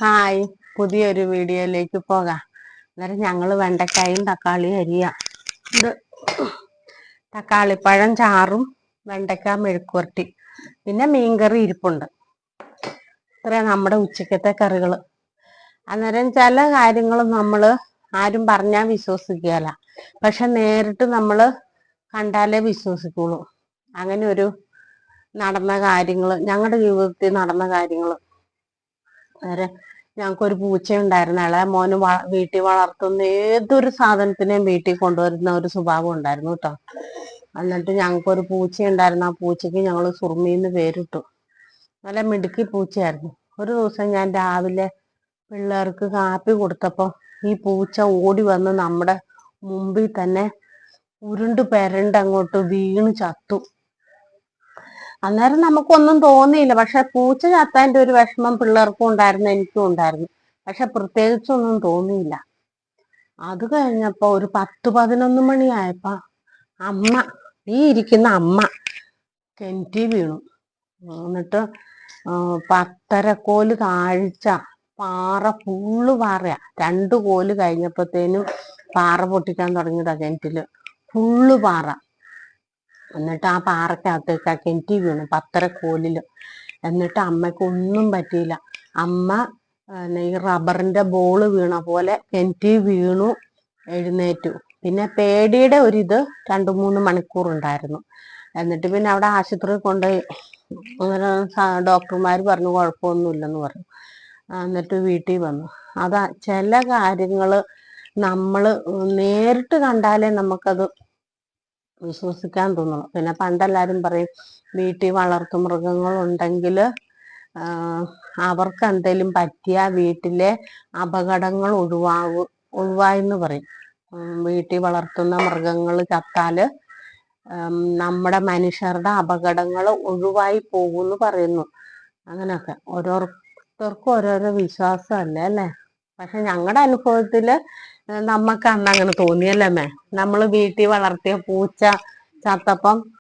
Hi, പുതിയൊരു വീഡിയോയിലേക്ക് പോകാം. അന്നേരം ഞങ്ങള് വെണ്ടക്കായും തക്കാളിയും അരിയാം. ഇത് തക്കാളിപ്പഴം ചാറും വെണ്ടക്ക മെഴുക്കുവരട്ടി, പിന്നെ മീൻകറി ഇരിപ്പുണ്ട്. ഇത്രയും നമ്മുടെ ഉച്ചക്കത്തെ കറികള്. അന്നേരം ചില കാര്യങ്ങൾ നമ്മള് ആരും പറഞ്ഞാൽ വിശ്വസിക്കുകയല്ല, പക്ഷെ നേരിട്ട് നമ്മള് കണ്ടാലേ വിശ്വസിക്കുള്ളൂ. അങ്ങനെ ഒരു നടന്ന കാര്യങ്ങള്, ഞങ്ങളുടെ ജീവിതത്തിൽ നടന്ന കാര്യങ്ങള്. അന്നേരം ഞങ്ങൾക്കൊരു പൂച്ച ഉണ്ടായിരുന്നു. ഇളയ മോന് വീട്ടിൽ വളർത്തുന്ന ഏതൊരു സാധനത്തിനെയും വീട്ടിൽ കൊണ്ടുവരുന്ന ഒരു സ്വഭാവം ഉണ്ടായിരുന്നു കേട്ടോ. എന്നിട്ട് ഞങ്ങൾക്കൊരു പൂച്ച ഉണ്ടായിരുന്നു. ആ പൂച്ചയ്ക്ക് ഞങ്ങൾ സുറുമീന്ന് പേരിട്ടു. നല്ല മിടുക്കി പൂച്ചയായിരുന്നു. ഒരു ദിവസം ഞാൻ രാവിലെ പിള്ളേർക്ക് കാപ്പി കൊടുത്തപ്പോൾ ഈ പൂച്ച ഓടി വന്ന് നമ്മുടെ മുമ്പിൽ തന്നെ ഉരുണ്ട് പെരണ്ട് അങ്ങോട്ട് വീണ് ചത്തു. അന്നേരം നമുക്കൊന്നും തോന്നിയില്ല. പക്ഷെ പൂച്ച ചത്തതിന്റെ ഒരു വിഷമം പിള്ളേർക്കും ഉണ്ടായിരുന്നു, എനിക്കും ഉണ്ടായിരുന്നു. പക്ഷെ പ്രത്യേകിച്ചൊന്നും തോന്നിയില്ല. അത് കഴിഞ്ഞപ്പോ ഒരു 10-11 മണിയായപ്പോ ഈ ഇരിക്കുന്ന അമ്മ കിണറ്റിൽ വീണു. എന്നിട്ട് 10.5 കോല് താഴ്ച, പാറ ഫുള്ള് പാറയാ. 2 കോല് കഴിഞ്ഞപ്പോഴത്തേനും പാറ പൊട്ടിക്കാൻ തുടങ്ങിയതാ. കിണറ്റില് ഫുള്ള് പാറ. എന്നിട്ട് ആ പാറക്കകത്തേക്ക് ആ കിണറ്റി വീണു 10.5 കോലില്. എന്നിട്ട് അമ്മയ്ക്ക് ഒന്നും പറ്റിയില്ല. അമ്മ ഈ റബ്ബറിന്റെ ബോള് വീണ പോലെ കിണറ്റി വീണു, എഴുന്നേറ്റു. പിന്നെ പേടിയുടെ ഒരിത് 2-3 മണിക്കൂർ ഉണ്ടായിരുന്നു. എന്നിട്ട് പിന്നെ അവിടെ ആശുപത്രിയിൽ കൊണ്ടുപോയി. അങ്ങനെ ഡോക്ടർമാർ പറഞ്ഞു കുഴപ്പമൊന്നുമില്ലെന്ന് പറഞ്ഞു. എന്നിട്ട് വീട്ടിൽ വന്നു. അതാ ചില കാര്യങ്ങള് നമ്മള് നേരിട്ട് കണ്ടാലേ നമുക്കത് വിശ്വസിക്കാൻ തോന്നുന്നു. പിന്നെ പണ്ടെല്ലാരും പറയും വീട്ടിൽ വളർത്തു മൃഗങ്ങൾ ഉണ്ടെങ്കിൽ അവർക്ക് എന്തെങ്കിലും പറ്റിയ വീട്ടിലെ അപകടങ്ങൾ ഒഴിവായെന്ന് പറയും. വീട്ടിൽ വളർത്തുന്ന മൃഗങ്ങൾ ചത്താല് നമ്മുടെ മനുഷ്യരുടെ അപകടങ്ങൾ ഒഴിവായി പോകുമെന്ന് പറയുന്നു. അങ്ങനെയൊക്കെ ഓരോരുത്തർക്കും ഓരോരോ വിശ്വാസമല്ലേ അല്ലേ. പക്ഷെ ഞങ്ങളുടെ അനുഭവത്തില് നമുക്ക് അന്ന് അങ്ങനെ തോന്നിയല്ലേ. നമ്മള് വീട്ടിൽ വളർത്തിയ പൂച്ച ചത്തപ്പം